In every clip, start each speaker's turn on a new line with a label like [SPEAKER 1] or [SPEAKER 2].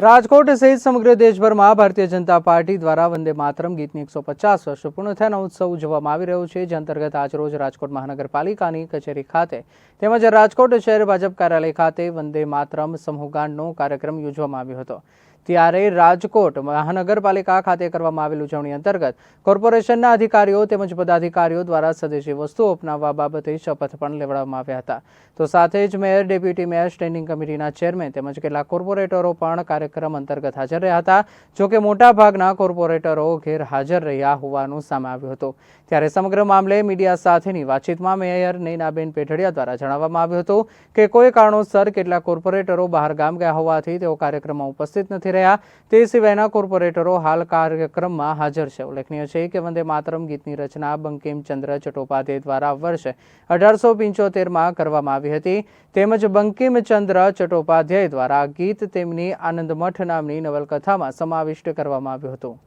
[SPEAKER 1] રાજકોટ સહિત સમગ્ર દેશભરમાં ભારતીય જનતા પાર્ટી દ્વારા વંદે માતરમ ગીતની 150 વર્ષ પૂર્ણ થયાનો ઉત્સવ ઉજવવામાં આવી રહ્યો છે, જે અંતર્ગત આજરોજ રાજકોટ મહાનગરપાલિકાની કચેરી ખાતે તેમજ રાજકોટ શહેર ભાજપ કાર્યાલય ખાતે વંદે માતરમ સમૂહગાનનો કાર્યક્રમ યોજવામાં આવ્યો હતો। ત્યારે રાજકોટ મહાનગરપાલિકા ખાતે કરવામાં આવેલ ઉજવણી અંતર્ગત કોર્પોરેશનના અધિકારીઓ તેમજ પદાધિકારીઓ દ્વારા સ્વદેશી વસ્તુઓ અપનાવવા બાબતે શપથ પણ લેવડાવવામાં આવ્યા હતા। તો સાથે જ મેયર, ડેપ્યુટી મેયર, સ્ટેન્ડિંગ કમિટીના ચેરમેન તેમજ કેટલાક કોર્પોરેટરો પણ કાર્યક્રમ અંતર્ગત હાજર રહ્યા હતા। જોકે મોટાભાગના કોર્પોરેટરો ગેરહાજર રહ્યા હોવાનું સામે આવ્યું હતું। ત્યારે સમગ્ર મામલે મીડિયા સાથેની વાતચીતમાં મેયર નૈનાબેન પેઢડિયા દ્વારા જણાવવામાં આવ્યું હતું કે કોઈ કારણોસર કેટલાક કોર્પોરેટરો બહાર ગામ ગયા હોવાથી તેઓ કાર્યક્રમમાં ઉપસ્થિત નથી રહ્યા। તે સિવાયના કોર્પોરેટરો હાલ કાર્યક્રમમાં હાજર છે। ઉલ્લેખનીય છે કે વંદે માતરમ ગીતની રચના બંકિમચંદ્ર ચટ્ટોપાધ્યાય દ્વારા વર્ષ 1875માં કરવામાં આવી હતી। તેમજ બંકિમચંદ્ર ચટ્ટોપાધ્યાય દ્વારા ગીત તેમની આનંદમઠ નામની નવલકથામાં સમાવિષ્ટ કરવામાં આવ્યું હતું।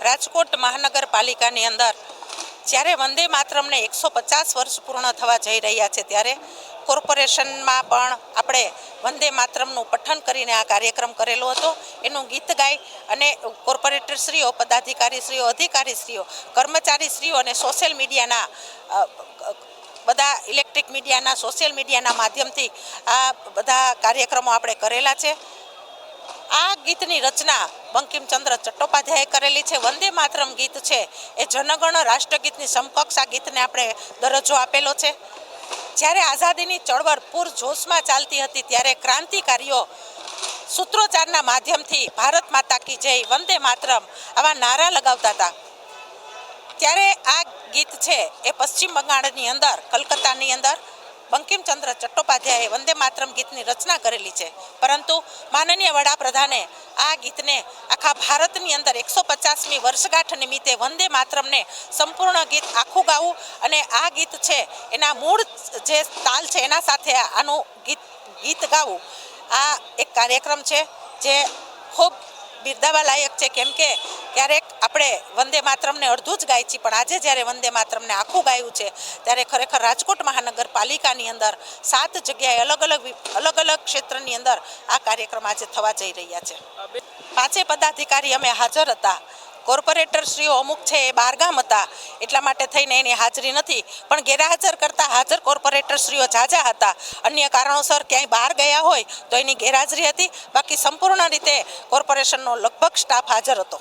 [SPEAKER 2] રાજકોટ મહાનગરપાલિકાની અંદર જ્યારે વંદે માતરમને 150 વર્ષ પૂર્ણ થવા જઈ રહ્યા છે, ત્યારે કોર્પોરેશનમાં પણ આપણે વંદે માતરમનું પઠન કરીને આ કાર્યક્રમ કરેલો હતો। એનું ગીત ગાઈ અને કોર્પોરેટરશ્રીઓ, પદાધિકારીશ્રીઓ, અધિકારીશ્રીઓ, કર્મચારીશ્રીઓ અને સોશિયલ મીડિયાના બધા ઇલેક્ટ્રિક મીડિયાના, સોશિયલ મીડિયાના માધ્યમથી આ બધા કાર્યક્રમો આપણે કરેલા છે। આ ગીતની રચના બંકિમચંદ્ર ચટ્ટોપાધ્યાયે કરેલી છે। વંદે માતરમ ગીત છે એ જનગણ રાષ્ટ્રગીતની સમકક્ષ આ ગીતને આપણે દરજ્જો આપેલો છે। જ્યારે આઝાદીની ચળવળ પૂરજોશમાં ચાલતી હતી, ત્યારે ક્રાંતિકારીઓ સૂત્રોચ્ચારના માધ્યમથી ભારત માતા કી જય, વંદે માતરમ આવા નારા લગાવતા હતા। ત્યારે આ ગીત છે એ પશ્ચિમ બંગાળની અંદર, કલકત્તાની અંદર બંકિમચંદ્ર ચટ્ટોપાધ્યાયે વંદે માતરમ ગીતની રચના કરેલી છે। પરંતુ માનનીય વડાપ્રધાને આ ગીતને આખા ભારતની અંદર 150મી વર્ષગાંઠ નિમિત્તે વંદે માતરમને સંપૂર્ણ ગીત આખું ગાવું અને આ ગીત છે એના મૂળ જે તાલ છે એના સાથે આનું ગીત ગાવું, આ એક કાર્યક્રમ છે જે ખૂબ બિરદાવવા લાયક છે। કેમ કે ક્યારેક આપણે વંદે માતરમને અડધું જ ગાય છીએ, પણ આજે જ્યારે વંદે માતરમને આખું ગાયું છે, ત્યારે ખરેખર રાજકોટ મહાનગરપાલિકાની અંદર 7 જગ્યાએ અલગ અલગ ક્ષેત્રની અંદર આ કાર્યક્રમ આજે થવા જઈ રહ્યા છે। 5 પદાધિકારી અમે હાજર હતા। કોર્પોરેટરશ્રીઓ અમુક છે એ બહારગામ હતા, એટલા માટે થઈને એની હાજરી નથી, પણ ગેરહાજર કરતાં હાજર કોર્પોરેટરશ્રીઓ ઝાઝા હતા। અન્ય કારણોસર ક્યાંય બહાર ગયા હોય તો એની ગેરહાજરી હતી, બાકી સંપૂર્ણ રીતે કોર્પોરેશનનો લગભગ સ્ટાફ હાજર હતો।